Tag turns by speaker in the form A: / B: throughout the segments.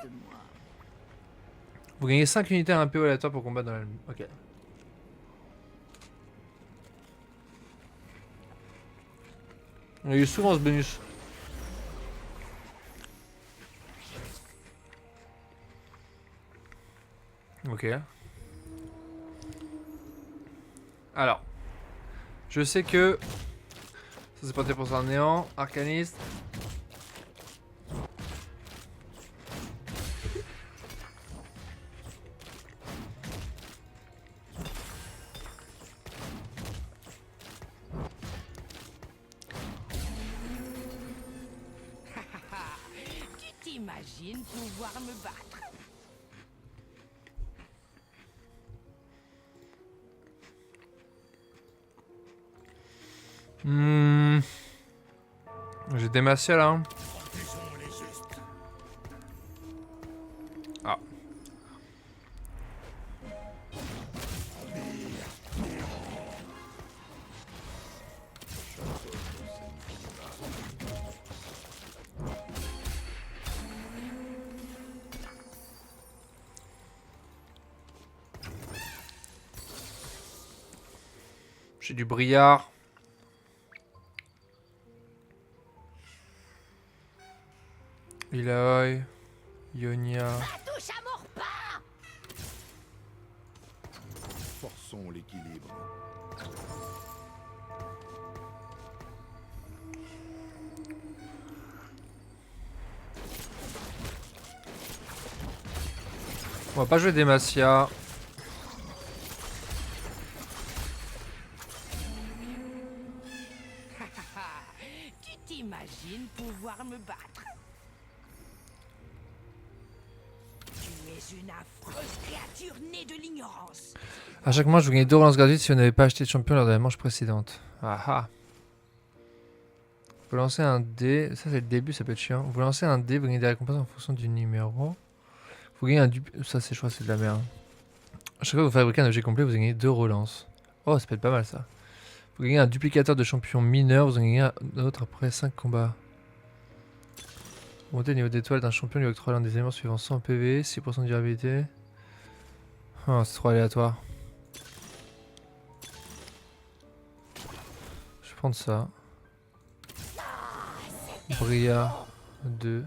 A: de moi.
B: Vous gagnez 5 unités à un PO aléatoire pour combattre dans la... Ok. On a eu souvent ce bonus. Ok. Alors. Je sais que... Ça c'est porté pour un néant. Arcaniste.
A: Tu t'imagines pouvoir me battre?
B: J'ai démassé là. Ah. J'ai du brillard. Ilaoi. Ionia.
A: La touche à mort pas!
C: Forçons l'équilibre.
B: On va pas jouer Demacia.
A: Tu t'imagines pouvoir me battre? Tu es une affreuse créature née de l'ignorance.
B: À chaque manche, vous gagnez 2 relances gratuites si vous n'avez pas acheté de champion lors de la manche précédente. Ah ah. Vous lancez un dé. Ça, c'est le début, ça peut être chiant. Vous lancez un dé, vous gagnez des récompenses en fonction du numéro. Vous gagnez un ça, c'est, je crois que c'est de la merde. À chaque fois que vous fabriquez un objet complet, vous gagnez 2 relances. Oh, ça peut être pas mal ça. Vous gagnez un duplicateur de champion mineur, vous en gagnez un autre après 5 combats. Montez le niveau d'étoile d'un champion lui octroie l'un des éléments suivants 100 PV, 6% de durabilité. Oh, c'est trop aléatoire. Je vais prendre ça. Bria 2.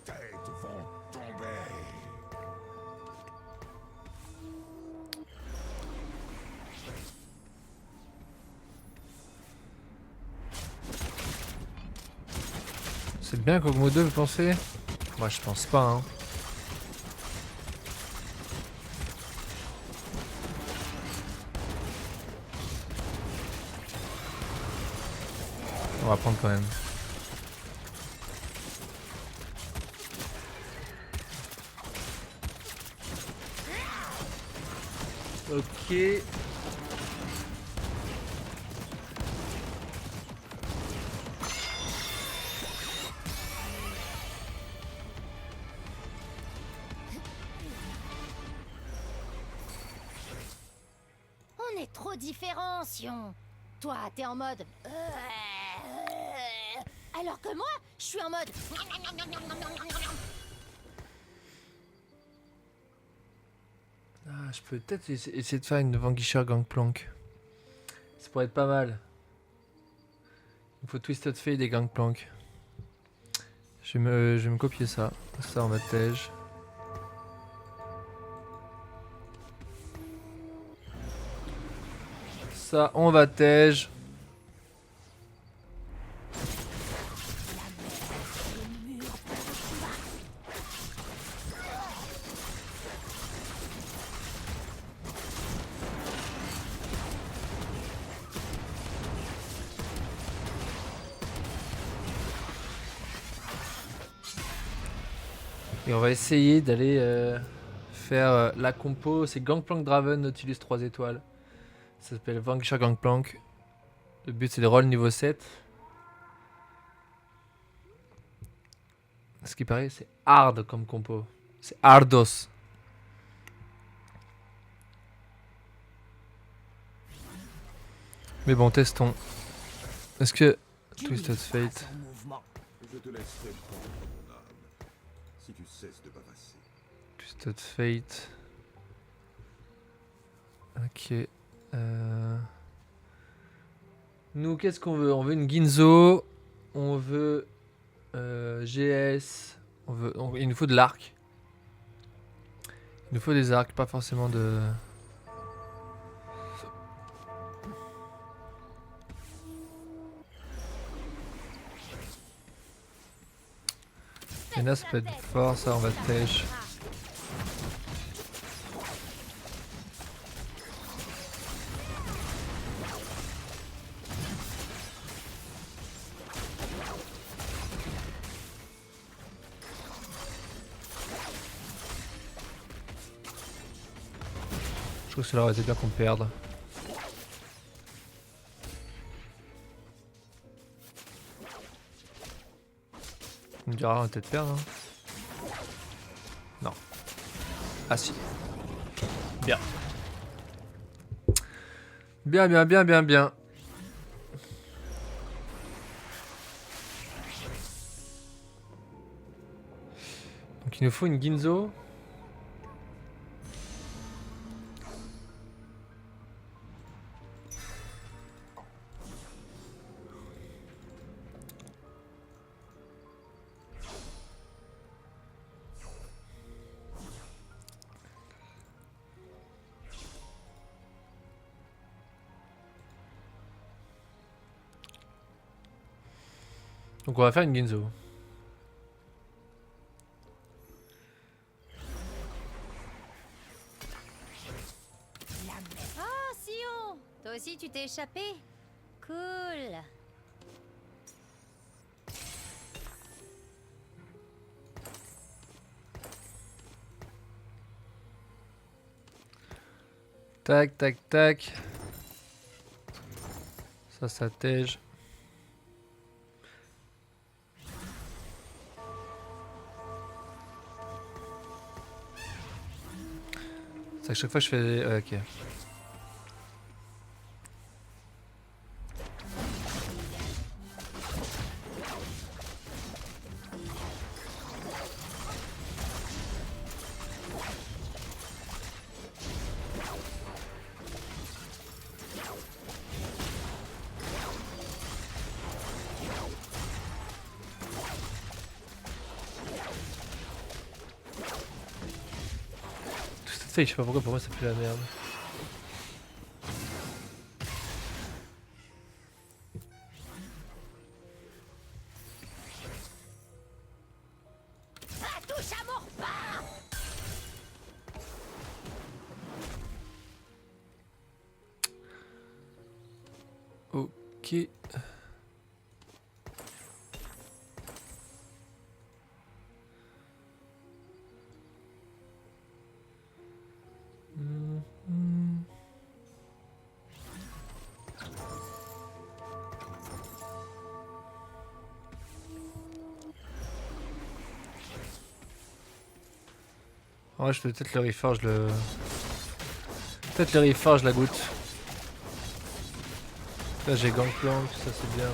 C: Têtes vont tomber.
B: C'est bien Kogmo 2, vous pensez? Moi, je pense pas, hein. On va prendre quand même. Ok.
D: On est trop différents, Sion. Toi, t'es en mode... Alors que moi, je suis en mode...
B: Ah, je peux peut-être essayer de faire une Vanquisher Gangplank. Ça pourrait être pas mal. Il faut Twisted Fade et Gangplank. Je vais me copier ça. Ça en mode tège. Ça, on va tège. Et on va essayer d'aller faire la compo. C'est Gangplank Draven Nautilus 3 étoiles. Ça s'appelle Vanquisher Gangplank. Le but c'est de roll niveau 7. Ce qui paraît, c'est hard comme compo. C'est hardos. Mais bon, testons. Est-ce que Twisted Fate.
C: Je te laisserai prendre mon âme, si tu cesses de bavasser.
B: Custode Fate. Ok. Nous, qu'est-ce qu'on veut? On veut une Ginzo. On veut GS. Il nous faut de l'arc. Il nous faut des arcs, pas forcément de... Yana, ça peut être fort, ça, on va tèche. Je trouve que cela aurait été bien qu'on perde. On me dira, on va peut-être perdre. Hein. Non. Ah si. Bien. Bien, bien, bien, bien, bien. Donc il nous faut une Ginzo. Donc on va faire une Ginzo.
D: Ah, Sion! Toi aussi, tu t'es échappé? Cool.
B: Tac, tac, tac. Ça tège. C'est à chaque fois je fais... ok. Tout ça fait, je sais pas pourquoi pour moi ça fait la merde.
D: Ça touche à mon repas!
B: Ok. Ouais, je peux peut-être le reforge le... Peut-être le reforge la goutte. Là j'ai Gangplank, ça c'est bien.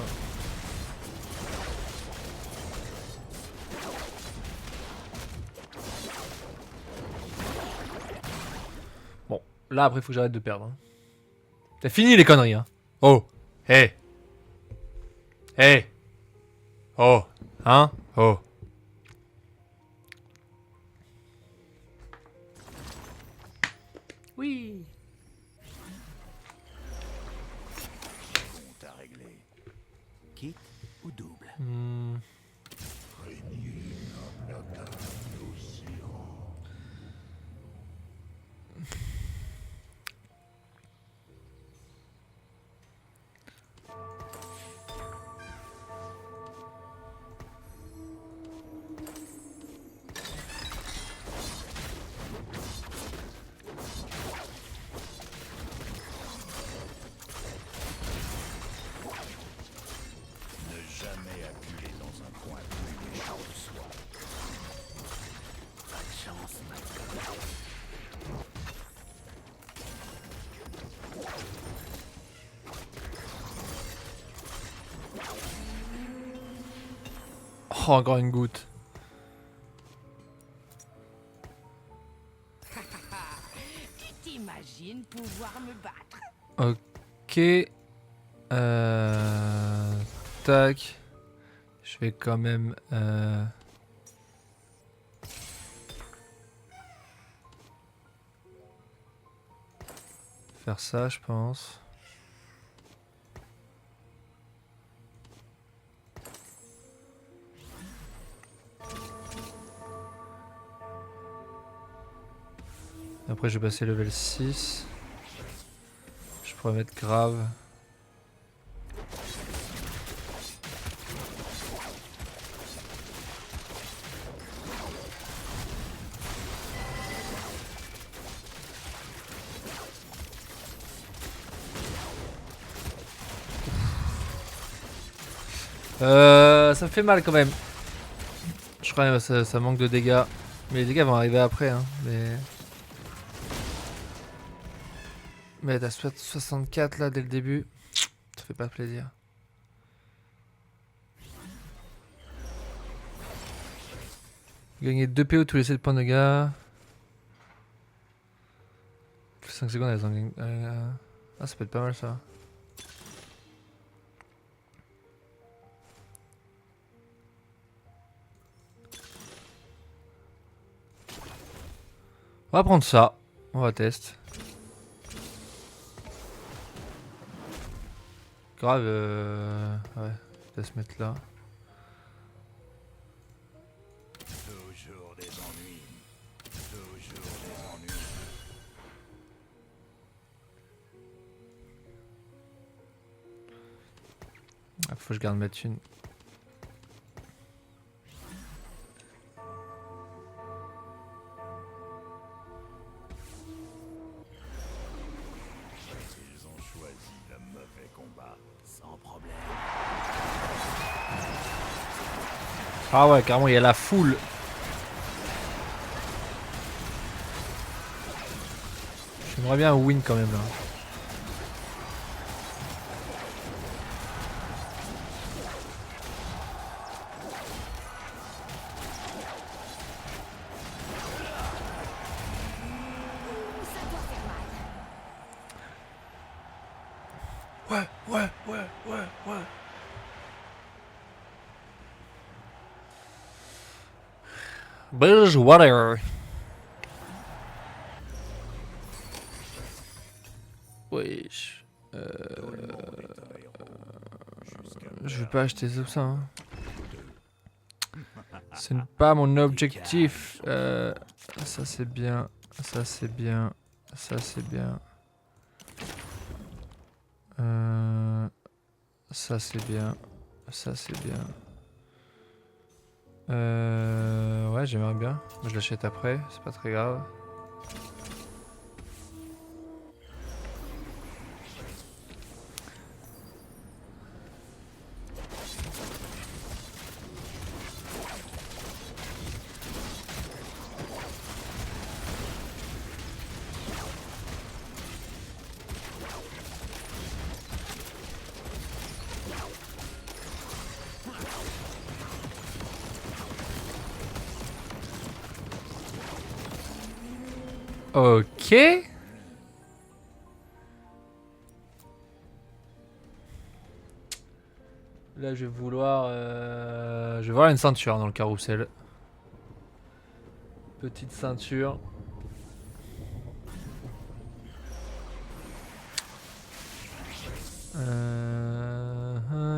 B: Bon, là après faut que j'arrête de perdre. Hein. T'as fini les conneries hein. Oh. Hey. Hey. Oh. Hein. Oh. Oui.
C: Compte à régler. Quitte ou double? Ne jamais appuyer dans un coin plus méchant que soi. Pas de chance maintenant.
B: Oh, encore une goutte.
A: Tu t'imagines pouvoir me battre?
B: Ok. Tac. Je vais quand même... faire ça, je pense. Après, je vais passer level 6. Je pourrais mettre grave. Ça me fait mal quand même. Je crois que ça manque de dégâts. Mais les dégâts vont arriver après. Hein. Mais t'as 64 là dès le début. Ça fait pas plaisir. Gagner 2 PO tous les 7 points de dégâts. 5 secondes, elles en gagnent. Ah, ça peut être pas mal ça. On va prendre ça. On va tester. Grave, ouais, je vais se mettre là.
C: Toujours des ennuis. Toujours des ennuis.
B: Ah, faut que je garde ma thune.
C: Ils ont choisi le mauvais combat. Sans problème.
B: Ah ouais, carrément, il y a la foule. J'aimerais bien un win quand même là.
D: Ça doit faire mal.
B: Ouais. Bridgewater. Wesh. Je vais pas acheter ça. Hein. Ce n'est pas mon objectif. Ça c'est bien. Ça c'est bien. Ça c'est bien. Ça c'est bien. Ça c'est bien. Ouais, j'aimerais bien. Je l'achète après, c'est pas très grave. Ok. Là, je vais vouloir... Je vais voir une ceinture dans le carrousel. Petite ceinture.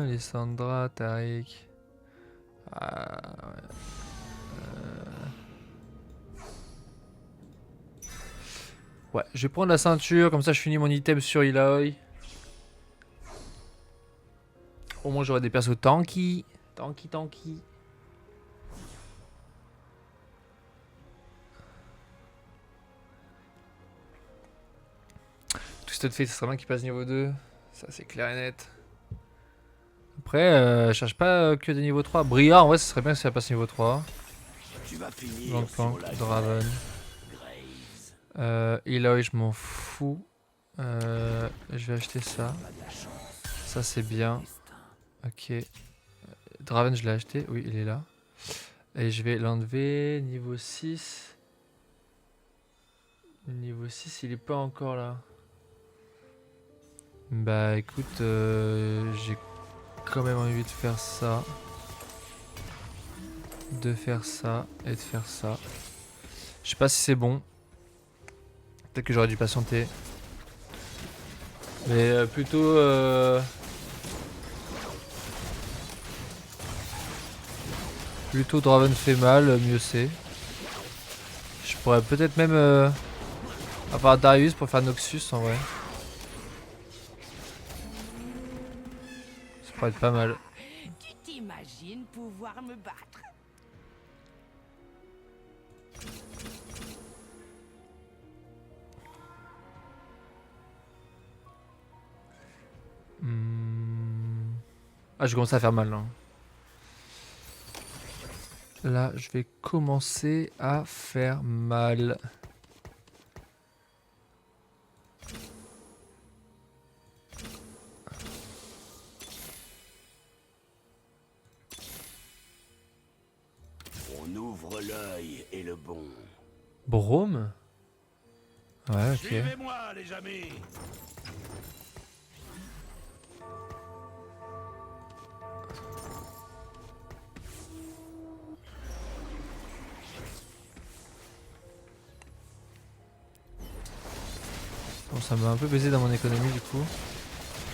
B: Lissandra, Tariq. Ah, ouais. Ouais, je vais prendre la ceinture, comme ça je finis mon item sur Illaoi. Au moins j'aurai des persos tanky. Tanky. Twisted Fate, ce serait bien qu'il passe niveau 2. Ça c'est clair et net. Après, je cherche pas que des niveaux 3. Briard, ouais, ce serait bien si ça passe niveau 3.
C: Tu vas finir
B: Gangplank,
C: sur la
B: Draven.
C: Graves.
B: Eloy, je m'en fous. Je vais acheter ça. Ça, c'est bien. Ok. Draven, je l'ai acheté. Oui, il est là. Et je vais l'enlever. Niveau 6. Niveau 6, il est pas encore là. Bah écoute, j'ai quand même envie de faire ça. De faire ça et de faire ça. Je sais pas si c'est bon. Peut-être que j'aurais dû patienter. Mais plutôt... Plutôt Draven fait mal, mieux c'est. Je pourrais peut-être même avoir Darius pour faire Noxus en vrai. Ça pourrait être pas mal.
A: Tu t'imagines pouvoir me battre?
B: Ah, je commence à faire mal là. Là, je vais commencer à faire mal.
C: On ouvre l'œil et le bon.
B: Brome? Ouais, ok.
C: Suivez-moi, les amis.
B: Bon, ça m'a un peu baisé dans mon économie du coup.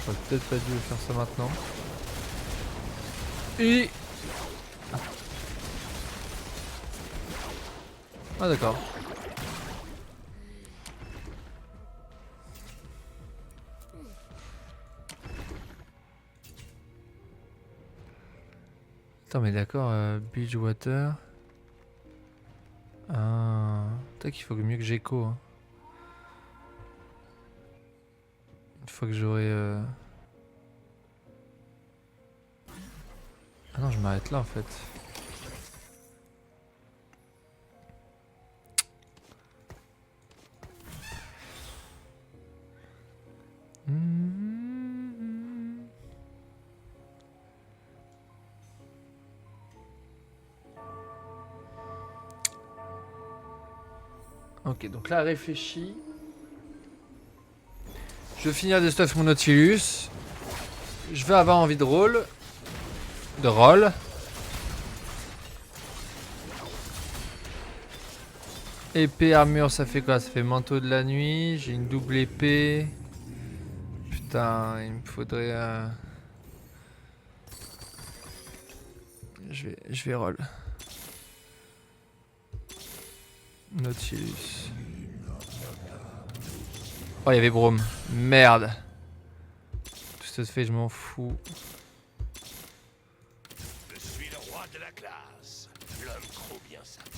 B: J'aurais peut-être pas dû faire ça maintenant. Et... Ah d'accord. Attends mais d'accord, Beachwater. Ah... Tac, il faut mieux que j'écho. Hein. Une fois que j'aurai... Ah non, je m'arrête là en fait. Ok, donc là, réfléchis. Je vais finir de stuff mon Nautilus. Je vais avoir envie de roll. De roll. Épée, armure, ça fait quoi? Ça fait manteau de la nuit. J'ai une double épée. Putain, il me faudrait... Je vais roll. Nautilus. Oh, il y avait Brome. Merde. Tout ça se fait, je m'en fous.
C: Je suis le roi de la classe. L'homme trop bien sapé.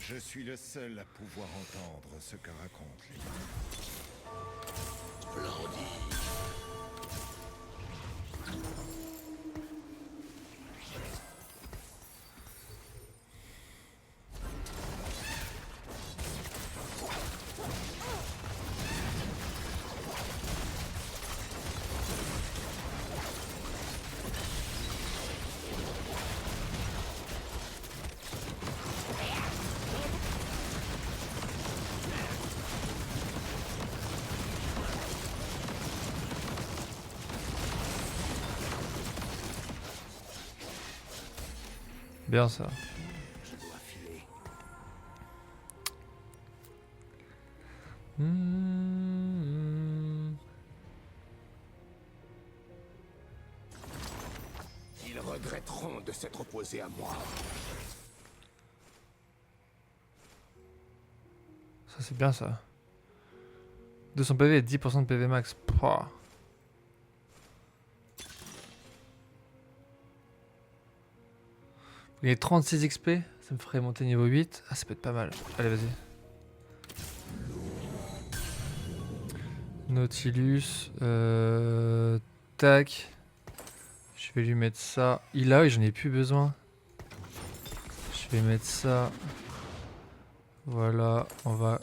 E: Je suis le seul à pouvoir entendre ce que racontent les
C: Splendide.
B: Bien ça.
C: Je dois filer.
E: Ils regretteront de s'être opposés à moi.
B: Ça c'est bien ça. 200 PV et 10% de PV max. Pouah. Il y a 36 XP, ça me ferait monter niveau 8. Ah, ça peut être pas mal. Allez, vas-y. Nautilus. Tac. Je vais lui mettre ça. Il a, oui, j'en ai plus besoin. Je vais mettre ça. Voilà, on va...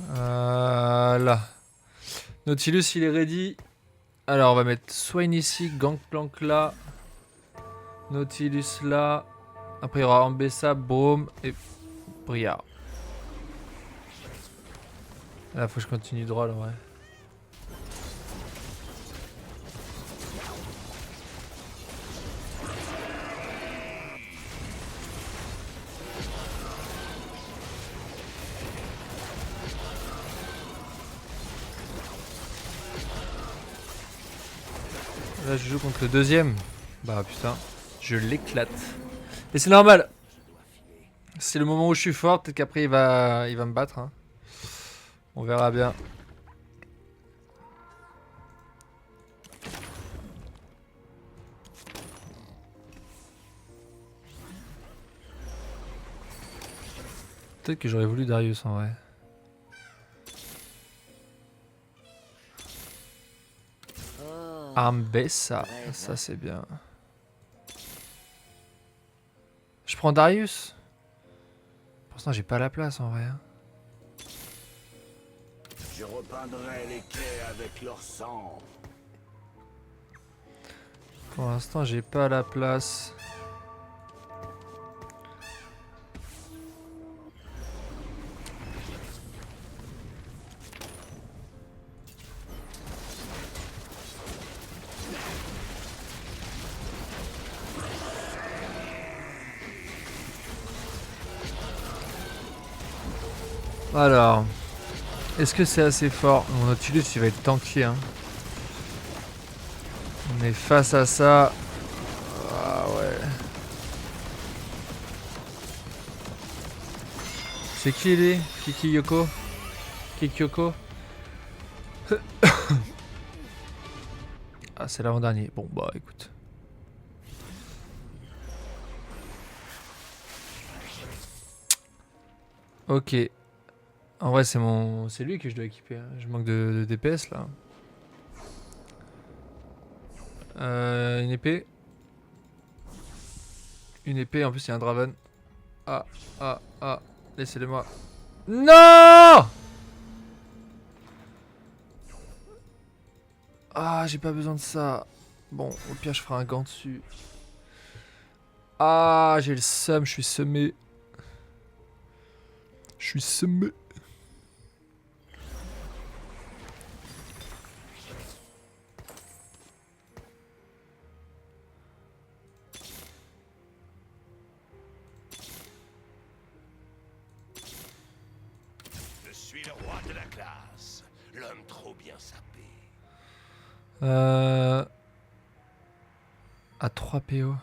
B: Voilà. Nautilus, il est ready. Alors on va mettre Swain ici, Gangplank là, Nautilus là. Après il y aura Ambessa, Brome et Briard. Là faut que je continue droit là, ouais. Là je joue contre le deuxième. Bah putain, je l'éclate. Et c'est normal. C'est le moment où je suis fort, peut-être qu'après il va me battre. Hein. On verra bien. Peut-être que j'aurais voulu Darius en vrai. Ambessa, ça c'est bien. Je prends Darius. Pour l'instant j'ai pas la place en vrai. Hein.
C: Je repeindrai les quais avec leur sang.
B: Pour l'instant j'ai pas la place. Alors, est-ce que c'est assez fort? Mon Nautilus il va être tanky hein. On est face à ça. Ah ouais. C'est qui lui? Kikiyoko? Kikyoko? Ah c'est l'avant-dernier. Bon bah écoute. Ok. En vrai c'est lui que je dois équiper. Hein. Je manque de DPS là. Une épée. Une épée, en plus il y a un Draven. Ah, laissez-le moi. Non! Ah, j'ai pas besoin de ça. Bon, au pire je ferai un gant dessus. Ah, j'ai le seum, je suis semé. Je suis semé.
C: Je suis le roi de la classe. L'homme trop bien sapé.
B: À 3 PO.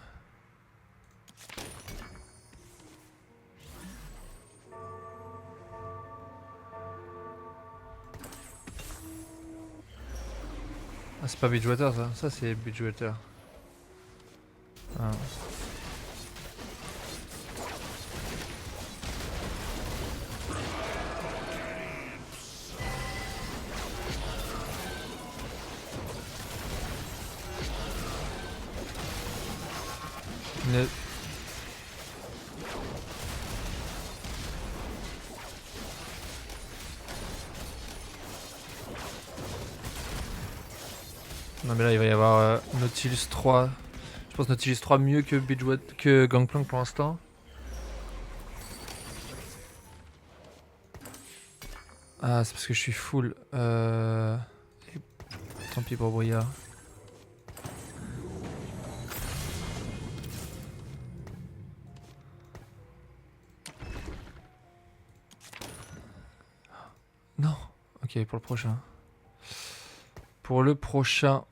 B: Ah, c'est pas Bridgewater ça, ça c'est Bridgewater. Ah. Ne... Non mais là il va y avoir Nautilus 3. Je pense Nautilus 3 mieux que Bridgewater, que Gangplank pour l'instant. Ah c'est parce que je suis full. Et... Tant pis pour Briard. Non. Ok pour le prochain. Pour le prochain.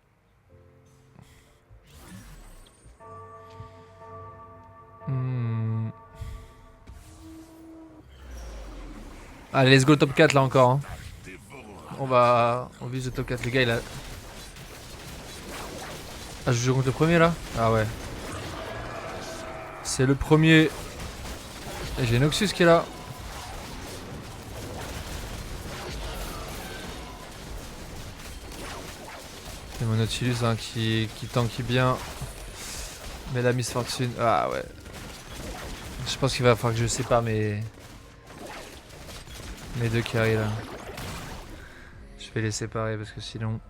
B: Allez, let's go top 4 là encore. Hein. On vise le top 4. Le gars il a. Ah, je joue contre le premier là? Ah ouais. C'est le premier. Et j'ai Noxus qui est là. C'est mon Nautilus hein, qui tanky bien. Mais la Miss Fortune. Ah ouais. Je pense qu'il va falloir que je sépare mes deux carrés là. Je vais les séparer parce que sinon.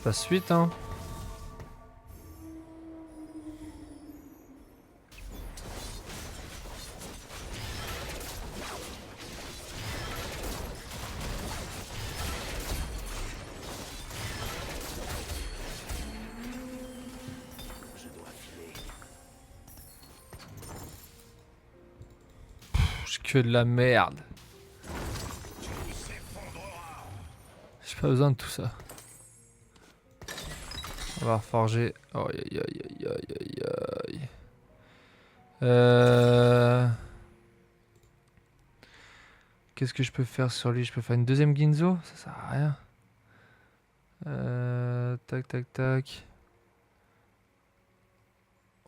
B: passe suite, hein. Que de la merde. J'ai pas besoin de tout ça. On va reforger. Oh, aïe aïe aïe aïe aïe aïe. Qu'est-ce que je peux faire sur lui? Je peux faire une deuxième Ginzo? Ça sert à rien. Tac tac tac.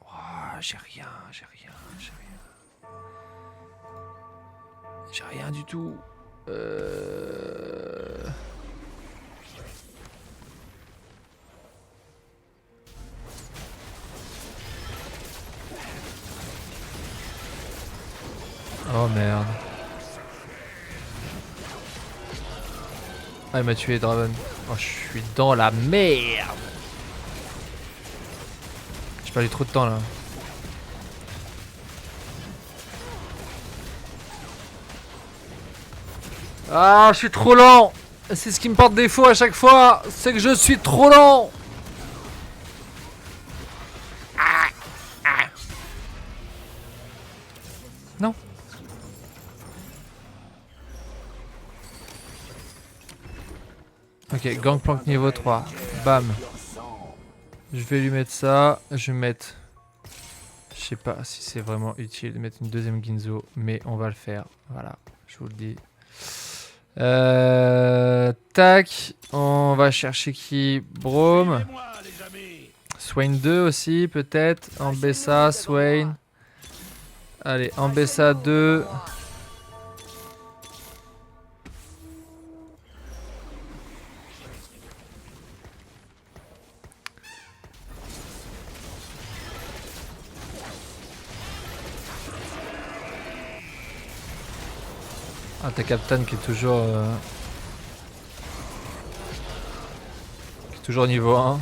B: Oh, j'ai rien, j'ai rien, j'ai rien. J'ai rien du tout. Oh merde. Ah, il m'a tué Draven. Oh, je suis dans la merde. J'ai perdu trop de temps là. Ah, je suis trop lent. C'est ce qui me porte défaut à chaque fois. C'est que je suis trop lent. Non. Ok, Gangplank niveau 3. Bam. Je vais lui mettre ça. Je vais mettre... Je sais pas si c'est vraiment utile de mettre une deuxième Ginzo. Mais on va le faire. Voilà, je vous le dis. Tac. On va chercher qui? Braum. Swain 2 aussi, peut-être. Ambessa, Swain. Allez, Ambessa 2. Ah, t'as Captain qui est toujours... qui est toujours niveau 1.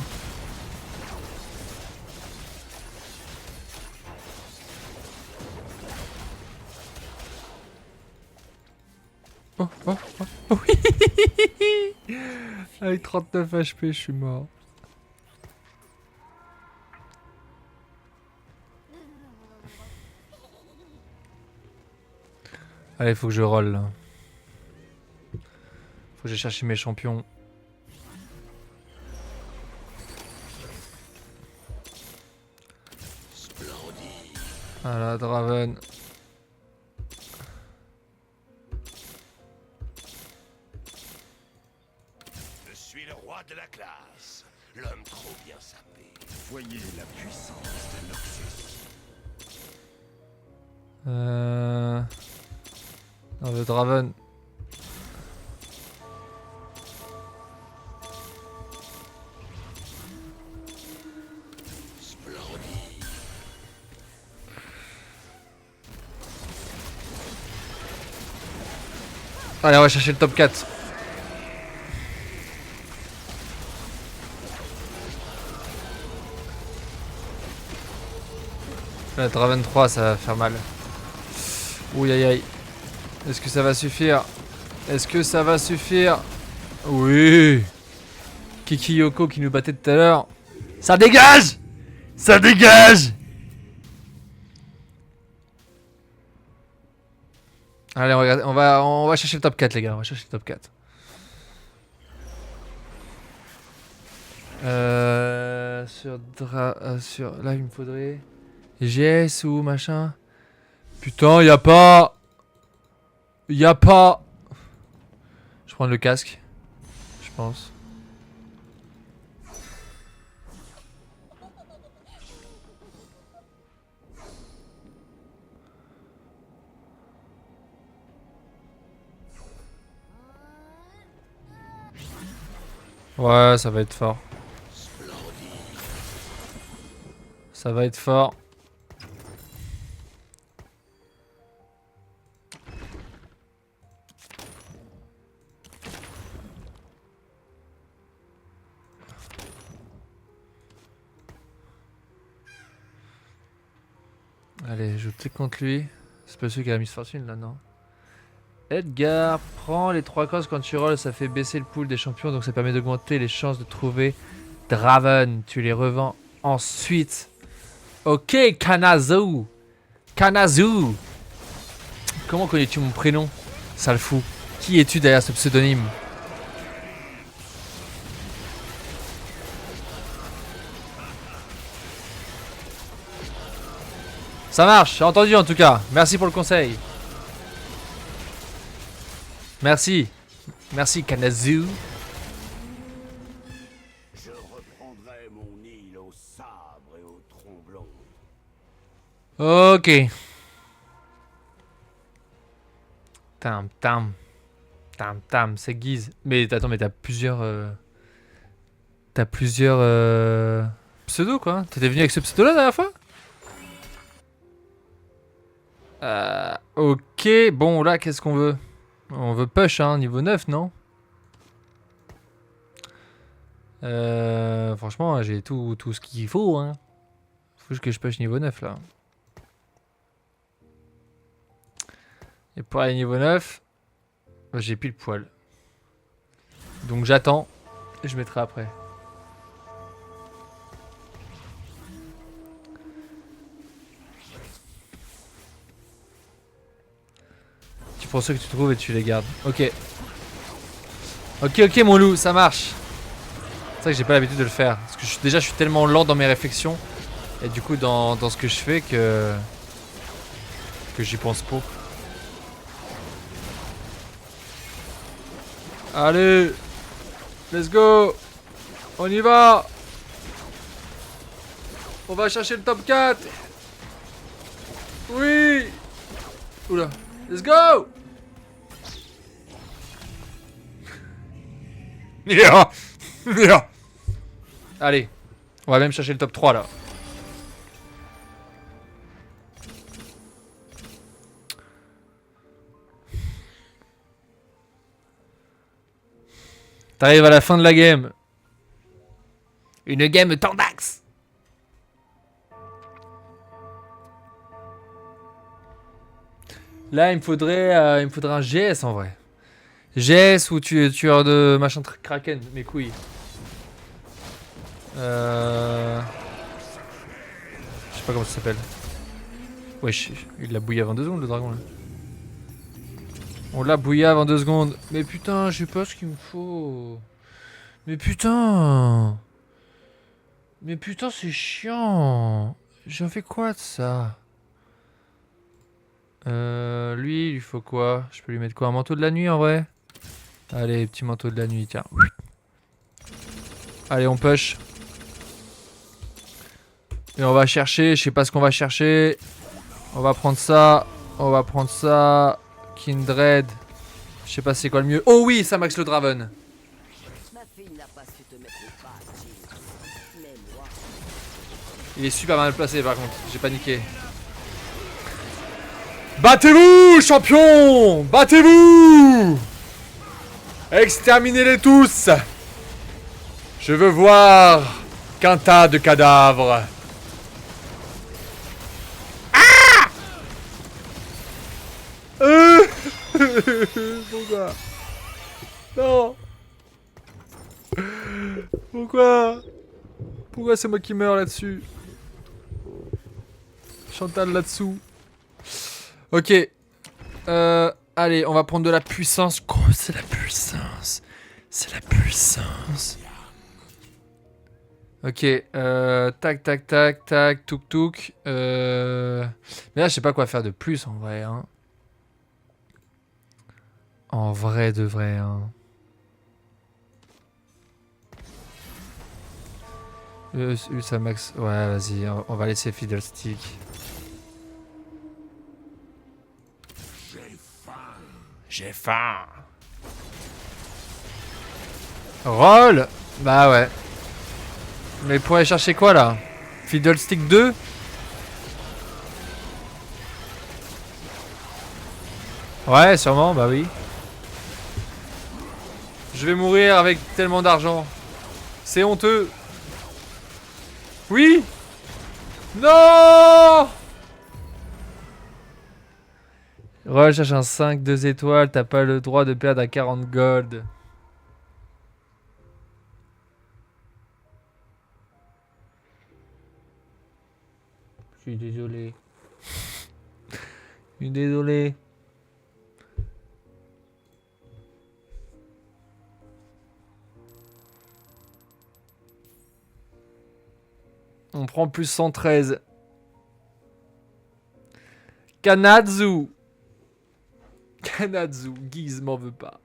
B: Oh, oh, oh, oh, oui. Avec 39 HP, je suis mort. Allez, faut que je roll là. Faut que j'aille chercher mes champions. Voilà, Draven.
C: Je suis le roi de la classe. L'homme trop bien sapé.
E: Voyez la puissance de Noxus.
B: Non, le Draven. Allez, on va chercher le top 4. Le Draven 3, ça va faire mal. Ouh aïe aïe. Est-ce que ça va suffire? Est-ce que ça va suffire? Oui. Kiki Yoko qui nous battait tout à l'heure. Ça dégage! Ça dégage! Allez, on va chercher le top 4 les gars, on va chercher le top 4. Sur là il me faudrait GS ou machin. Putain, y a pas. Je prends le casque, je pense. Ouais, ça va être fort. Ça va être fort. Allez, je clique contre lui. C'est pas celui qui a la Miss Fortune là, non? Edgar, prends les 3 causes quand tu rolls, ça fait baisser le pool des champions, donc ça permet d'augmenter les chances de trouver Draven. Tu les revends ensuite. Ok, Kanazu. Kanazu. Comment connais-tu mon prénom? Sale fou. Qui es-tu derrière ce pseudonyme? Ça marche, j'ai entendu en tout cas. Merci pour le conseil. Merci. Merci, Kanazu.
C: Je reprendrai mon île au sabre et au tromblon.
B: Ok. Tam tam. Tam tam, c'est Guise. Mais attends, mais t'as plusieurs... T'as plusieurs... pseudos quoi. T'étais venu avec ce pseudo là la dernière fois? Ok, bon là qu'est-ce qu'on veut? On veut push hein, niveau 9 non? Franchement j'ai tout ce qu'il faut hein. Faut juste que je push niveau 9 là. Et pour aller niveau 9, j'ai pile poil. Donc j'attends et je mettrai après. Tu prends ceux que tu trouves et tu les gardes. Ok. Ok mon loup, ça marche. C'est vrai que j'ai pas l'habitude de le faire. Parce que déjà je suis tellement lent dans mes réflexions. Et du coup dans ce que je fais que j'y pense pas. Allez, let's go. On y va. On va chercher le top 4. Oui. Oula, let's go. Yeah. Yeah. Allez, on va même chercher le top 3 là. T'arrives à la fin de la game. Une game Tandax. Là, il me faudrait un GS en vrai. GS ou tueur de machin Kraken, mes couilles. Je sais pas comment ça s'appelle. Wesh, il l'a bouillé avant 2 secondes le dragon là. On l'a bouillé avant 2 secondes. Mais putain, je sais pas ce qu'il me faut. Mais putain. Mais putain, c'est chiant. J'en fais quoi de ça? Lui, il lui faut quoi? Je peux lui mettre quoi? Un manteau de la nuit en vrai? Allez, petit manteau de la nuit, tiens. Allez, on push. Et on va chercher, je sais pas ce qu'on va chercher. On va prendre ça. On va prendre ça. Kindred. Je sais pas c'est quoi le mieux. Oh oui, ça max le Draven. Il est super mal placé par contre, j'ai paniqué. Battez-vous, champion! Battez-vous! Exterminez-les tous! Je veux voir qu'un tas de cadavres. Ah! Pourquoi? Non! Pourquoi? Pourquoi c'est moi qui meurs là-dessus? Chantal là-dessous. Ok. Allez, on va prendre de la puissance. Oh, c'est la puissance. C'est la puissance. Ok. Tac, tac, tac, tac, touk, touk. Mais là, je sais pas quoi faire de plus en vrai. Hein. En vrai de vrai. Hein. Ça max. Ouais, vas-y, on va laisser Fiddlestick. J'ai faim. Roll. Bah ouais. Mais pour aller chercher quoi là? Fiddlestick 2. Ouais, sûrement, bah oui. Je vais mourir avec tellement d'argent. C'est honteux. Oui. Non. Recherche un 5, 2 étoiles, t'as pas le droit de perdre à 40 gold. Je suis désolé. Je suis désolé. On prend plus 113. Kanadzu. Kanadzu. Guise m'en veut pas.